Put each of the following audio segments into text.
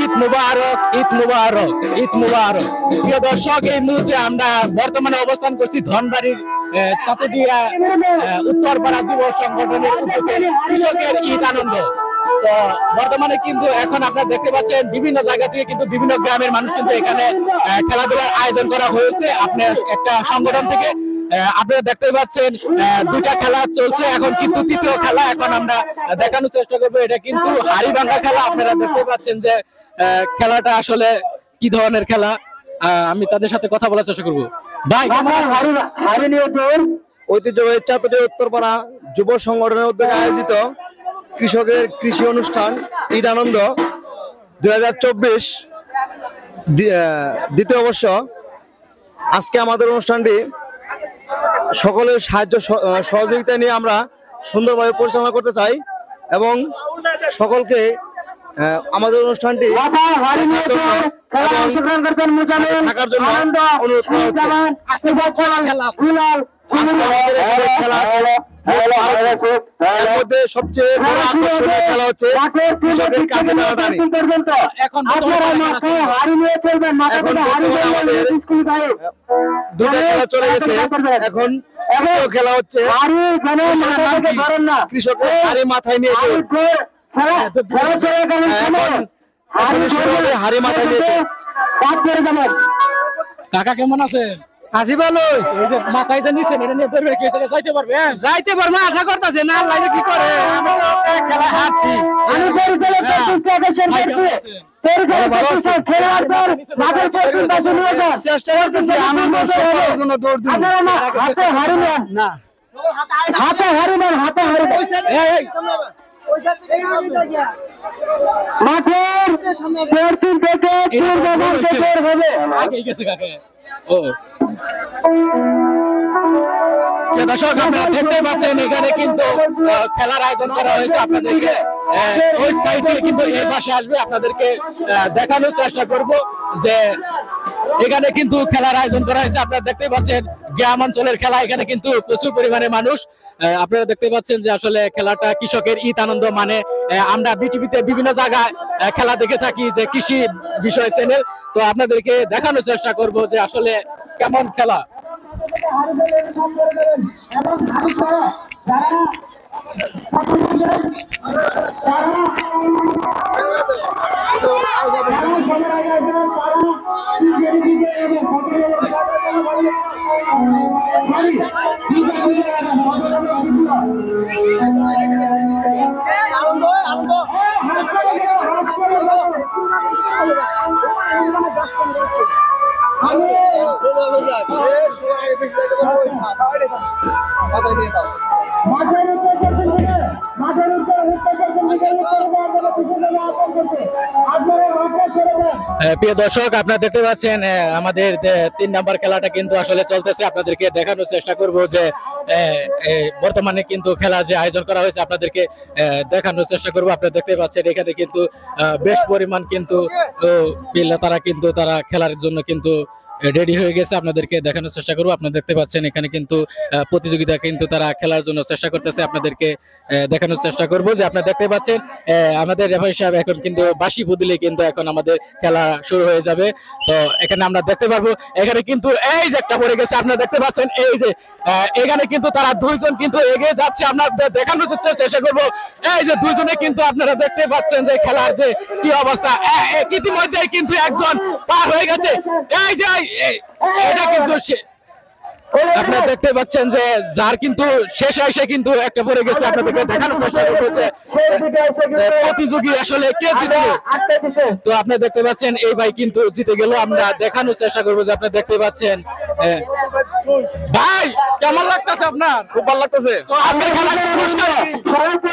ঈদ মুবারক, ঈদ মুবারক, ঈদ মুবারক। প্রিয় দর্শক, এই মুহূর্তে আমরা বর্তমানে অবস্থান করছি ধনবাড়ির চাতুটিয়া উত্তরপাড়া যুব সংগঠনের উদ্যোগে কৃষকের ঈদ আনন্দ। তো বর্তমানে কিন্তু এখন আপনারা দেখতে পাচ্ছেন বিভিন্ন জায়গা থেকে কিন্তু বিভিন্ন গ্রামের মানুষ কিন্তু এখানে খেলাধুলার আয়োজন করা হয়েছে আপনার একটা সংগঠন থেকে। আপনারা দেখতে পাচ্ছেন দুইটা খেলা চলছে, এখন কিন্তু তৃতীয় খেলা এখন আমরা দেখানোর চেষ্টা করবো। এটা কিন্তু হাড়িভাঙ্গা খেলা। আপনারা দেখতে পাচ্ছেন যে খেলাটা আসলে কি ধরনের খেলা, আমি তাদের সাথে কথা বলার চেষ্টা করবো। ভাই, ঐতিহ্যবাহী চাতুরিয়া উত্তরপাড়া যুব সংগঠনের উদ্যোগে আয়োজিত কৃষকের কৃষি অনুষ্ঠান ঈদ আনন্দ 2024 দ্বিতীয় বর্ষ। আজকে আমাদের অনুষ্ঠানটি সকলের সাহায্য সহযোগিতা নিয়ে আমরা সুন্দরভাবে পরিচালনা করতে চাই এবং সকলকে আমাদের অনুষ্ঠানটি থাকার জন্য অনুরোধ করা হচ্ছে। এর মধ্যে সবচেয়ে বড় আকর্ষণীয় খেলা হচ্ছে কৃষকের কাছে টানাটানি। এখন দুটো খেলা চলে গেছে, এখন খেলা হচ্ছে কৃষকের হাড়ি মাথায় নিয়ে হাড়ি মাথায় নিয়ে। কাকা কেমন আছে? আজি ভালো। এই যে মাথায় যে নিছেন এটা নিয়ে ধরে রেখে যাইতে পারবে? যাইতে পারবো আশা করতেছে না, লাগে কি করে খেলা হারছি। চেষ্টা করতেছি আনন্দ জন্য দৌড় দিব না। হাতে হারিবেন, হাতে হারিবেন মাঠের পশ্চিম থেকে আগে গেছে কাকে। ও দর্শক, আপনারা দেখতে পাচ্ছেন এখানে কিন্তু খেলার আয়োজন করা হয়েছে। আপনাদেরকে ওই সাইডে কিন্তু এই পাশে আসবে, আপনাদেরকে দেখানোর চেষ্টা করব যে এখানে কিন্তু খেলার আয়োজন করা হয়েছে। আপনারা দেখতে পাচ্ছেন গ্রাম অঞ্চলের খেলা, এখানে কিন্তু প্রচুর পরিমাণে মানুষ। আপনারা দেখতে পাচ্ছেন যে আসলে খেলাটা কৃষকের ঈদ আনন্দ। মানে আমরা বিটিভিতে বিভিন্ন জায়গায় খেলা দেখে থাকি যে কৃষি বিষয় চ্যানেল, তো আপনাদেরকে দেখানোর চেষ্টা করব যে আসলে কেমন খেলা। প্রিয় দর্শক, আপনারা দেখতে পাচ্ছেন আমাদের 3 নম্বর খেলাটা কিন্তু আসলে চলতেছে। আপনাদেরকে দেখানোর চেষ্টা করব যে বর্তমানে কিন্তু খেলা যে আয়োজন করা হয়েছে আপনাদেরকে দেখানোর চেষ্টা করব। আপনারা দেখতে পাচ্ছেন এখানে কিন্তু বেশ পরিমাণ কিন্তু তারা খেলার জন্য কিন্তু রেডি হয়ে গেছে। আপনাদেরকে দেখানোর চেষ্টা করবো। আপনারা দেখতে পাচ্ছেন এখানে কিন্তু প্রতিযোগিতা কিন্তু তারা খেলার জন্য চেষ্টা করতেছে। আপনাদেরকে দেখানোর চেষ্টা করবো যে আপনারা দেখতে পাচ্ছেন আমাদের রেফারি সাহেব এখন কিন্তু বাঁশি বুদিলে কিন্তু এখন আমাদের খেলা শুরু হয়ে যাবে। তো এখানে আমরা দেখতে পারবো এখানে কিন্তু এই যে একটা পড়ে গেছে। আপনারা দেখতে পাচ্ছেন এই যে এখানে কিন্তু তারা দুইজন কিন্তু এগিয়ে যাচ্ছে। আপনাদের দেখানোর চেষ্টা করবো এই যে দুইজনে কিন্তু আপনারা দেখতে পাচ্ছেন যে খেলার যে কি অবস্থা। ইতিমধ্যে কিন্তু একজন পার হয়ে গেছে। এই যে এটা কিন্তু আপনারা দেখতে পাচ্ছেন যে যার কিন্তু শেষ আইসে কিন্তু একটা পড়ে গেছে। আপনাদেরকে দেখানোর চেষ্টা করবো যে প্রতিযোগী আসলে কে জিতলো। তো আপনারা দেখতে পাচ্ছেন এই ভাই কিন্তু জিতে গেল। আমরা দেখানোর চেষ্টা করবো যে আপনারা দেখতে পাচ্ছেন। ভাই কেমন লাগতেছে আপনার? খুব ভালো লাগতেছে। আজকের খেলার পুরস্কার কি?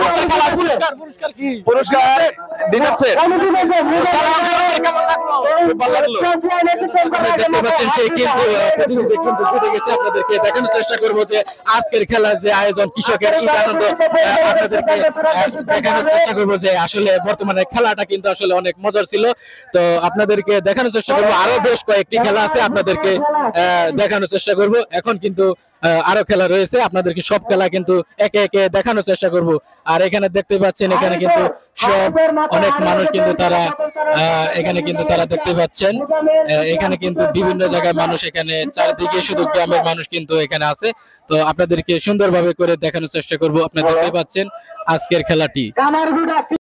আজকের খেলার পুরস্কার কি? পুরস্কার ডিনার সেট। কেমন লাগলো? খুব ভালো লাগলো। আপনারা দেখতে পাচ্ছেন সে কিন্তু প্রতিযোগিতা কিন্তু জিতে গেছে। আপনাদেরকে দেখানোর চেষ্টা করবো যে আজকের খেলার যে আয়োজন কৃষকের ঈদ আনন্দ, আপনাদেরকে দেখানোর চেষ্টা করবো যে আসলে বর্তমানে খেলাটা কিন্তু আসলে অনেক মজার ছিল। তো আপনাদেরকে দেখানোর চেষ্টা করবো আরো বেশ কয়েকটি খেলা আছে, আপনাদেরকে দেখানোর চেষ্টা করব। এখন কিন্তু আরো খেলা রয়েছে, আপনাদেরকে সব খেলা কিন্তু একে একে দেখানোর চেষ্টা করব। আর এখানে দেখতে পাচ্ছেন এখানে কিন্তু সব অনেক মানুষ কিন্তু তারা এখানে কিন্তু তারা দেখতে পাচ্ছেন এখানে কিন্তু বিভিন্ন জায়গায় মানুষ, এখানে চারিদিকে শুধু গ্রামের মানুষ কিন্তু এখানে আছে। তো আপনাদেরকে সুন্দরভাবে করে দেখানোর চেষ্টা করব। আপনারা দেখতে পাচ্ছেন আজকের খেলাটি।